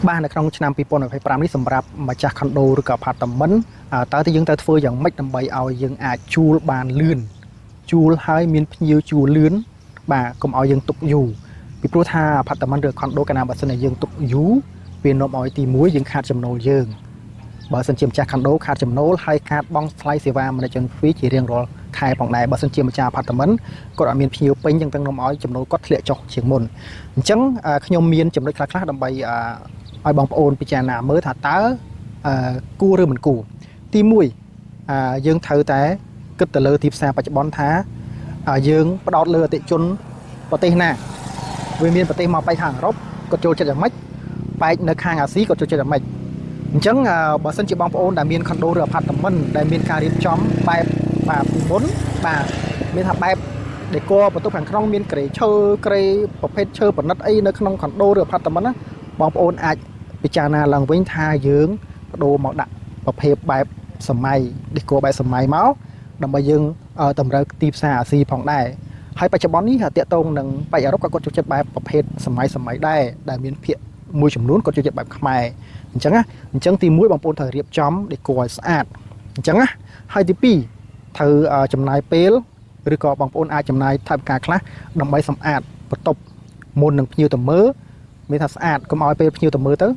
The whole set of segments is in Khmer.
បាននៅក្នុងឆ្នាំ2025នេះសម្រាប់ម្ចាស់ខុនដូឬក៏ apartment តើទីយើងត្រូវធ្វើយ៉ាងម៉េចដើម្បីឲ្យយើងអាចជួលបានលឿនជួលហើយមានភ្ញៀវជួលលឿនបាទកុំឲ្យយើងទុកយូរពីព្រោះថា apartment ឬ condo កាលណាបើសិនជាយើងទុកយូរវានាំឲ្យទី1យើងខាតចំណូលយើងបើសិនជាម្ចាស់ condo ខាតចំណូលហើយខាតបង់ថ្លៃសេវា management fee ជារៀងរាល់ខែផងដែរបើសិនជាម្ចាស់ apartment គាត់អត់មានភ្ញៀវពេញចឹងទាំងនាំឲ្យចំណូលគាត់ធ្លាក់ចុះជាងមុនអញ្ចឹងខ្ញុំមានចំណុចខ្លះៗដើម្បីឲ្យបងប្អូនពិចារណាមើលថាតើគួរឬមិនគួរទី1យើងត្រូវតែគិតទៅលើទីផ្សារបច្ចុប្បន្នថាយើងផ្ដោតលើអតិថិជនប្រទេសណាវាមានប្រទេសមកបែកខាងអឺរ៉ុបគាត់ចូលចិត្តយ៉ាងម៉េចបែកនៅខាងអាស៊ីគាត់ចូលចិត្តយ៉ាងម៉េចអញ្ចឹងបើសិនជាបងប្អូនដែលមាន condo ឬ apartment ដែលមានការរៀបចំបែបពីមុនបាទមានថាបែប decor បន្ទប់ខាងក្នុងមានក្រេឈើក្រេប្រភេទឈើប្រណិតអីនៅក្នុង condo ឬ apartment ណាបងប្អូនអាចពិចារណាឡើងវិញថាយើងបដូរមកដាក់ប្រភេទបែបសម័យ decor បែបសម័យមកដើម្បីយើងតម្រូវទីផ្សារអាស៊ីផងដែរហើយបច្ចុប្បន្ននេះតាក់ទងនឹងបែបអឺរ៉ុបក៏គាត់ចូលចិត្តបែបប្រភេទសម័យដែរដែលមានភាគមួយចំនួនគាត់ចូលចិត្តបែបខ្មែរអញ្ចឹងទី1បងប្អូនត្រូវរៀបចំ decor ឲ្យស្អាតអញ្ចឹងណាហើយទី2ត្រូវចំណាយពេលឬក៏បងប្អូនអាចចំណាយថវិកាខ្លះដើម្បីសម្អាតបន្ទប់មុននឹងភ្ញៀវទៅមើលមានថាស្អាតកុំឲ្យពេលភ្ញៀវទៅមើលទៅ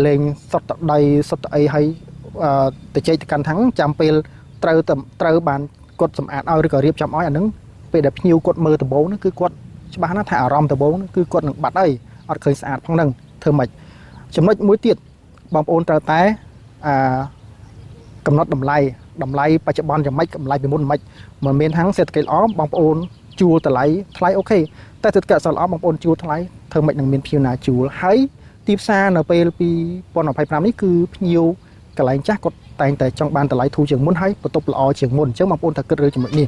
លេងសុទ្ធតែដីសុទ្ធតែអីហើយទៅជែកទៅកាន់ថាំងចាំពេលត្រូវបានគាត់សម្អាតឲ្យឬក៏រៀបចំឲ្យអានឹងពេលដែលភ្ញៀវគាត់មើលដំបូងហ្នឹងគឺគាត់ច្បាស់ណាស់ថាអារម្មណ៍ដំបូងគឺគាត់នឹងបាត់ហើយអត់ឃើញស្អាតផងហ្នឹងធ្វើម៉េចចំណុចមួយទៀតបងប្អូនត្រូវតែកំណត់តម្លៃបច្ចុប្បន្នយ៉ាងម៉េចតម្លៃពីមុនមិនមានថាសេដ្ឋកិច្ចល្អបងប្អូនជួលតម្លៃថ្លៃអូខេតែសេដ្ឋកិច្ចអត់ល្អបងប្អូនជួលថ្លៃធ្វើម៉េចនឹងមានភ្ញៀវណាជួលហើយទីផ្សារនៅពេល2025នេះគឺភ្ញៀវកន្លែងចាស់គាត់តែងតែចង់បានតម្លៃធូរជាងមុនហើយបន្ទប់ល្អជាងមុនអញ្ចឹងបងប្អូនត្រូវគិតលើចំណុចនេះ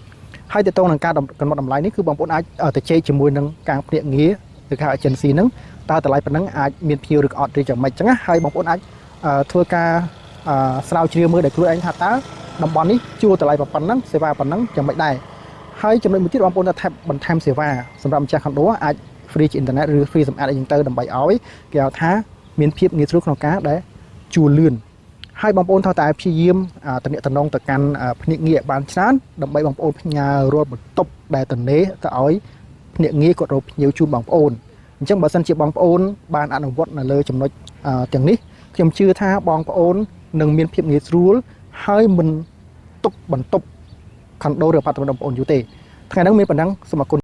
ហើយទៅតនឹងការកំណត់តម្លៃនេះគឺបងប្អូនអាចទៅជែកជាមួយនឹងការភ្នាក់ងារឬការ agency ហ្នឹងតើតម្លៃប៉ុណ្ណឹងអាចមានភ្ញៀវឬក៏អត់ឬយ៉ាងម៉េចអញ្ចឹងណាហើយបងប្អូនអាចធ្វើការស្រាវជ្រាវមើលដោយខ្លួនឯងថាតើតំបន់នេះជួលតម្លៃប៉ុណ្ណឹងសេវាប៉ុណ្ណឹងយ៉ាងម៉េចដែរហើយចំណុចមួយទៀតបងប្អូនថាបន្ថែមសេវាសម្រាប់ម្ចាស់ condo អាច free ជាអ៊ីនធឺណិតឬ free សម្អាតអីចឹងទៅដើម្បីឲ្យគេហៅថាមានភាពងាយស្រួលក្នុងការដែលជួលលឿនហើយបងប្អូនត្រូវតែព្យាយាមតំណងទៅកាន់ភ្នាក់ងារបានច្រើនដើម្បីបងប្អូនផ្ញើរាល់បន្ទប់ដែលតនេទៅឲ្យភ្នាក់ងារគាត់រកភ្ញៀវជូនបងប្អូនអញ្ចឹងបើសិនជាបងប្អូនបានអនុវត្តនៅលើចំណុចទាំងនេះខ្ញុំជឿថាបងប្អូននឹងមានភាពងាយស្រួលហើយមិនទុកបន្ទប់ condo ឬ apartment បងប្អូនយូរទេថ្ងៃហ្នឹងមានប៉ុណ្ណឹងសូមអរគុណ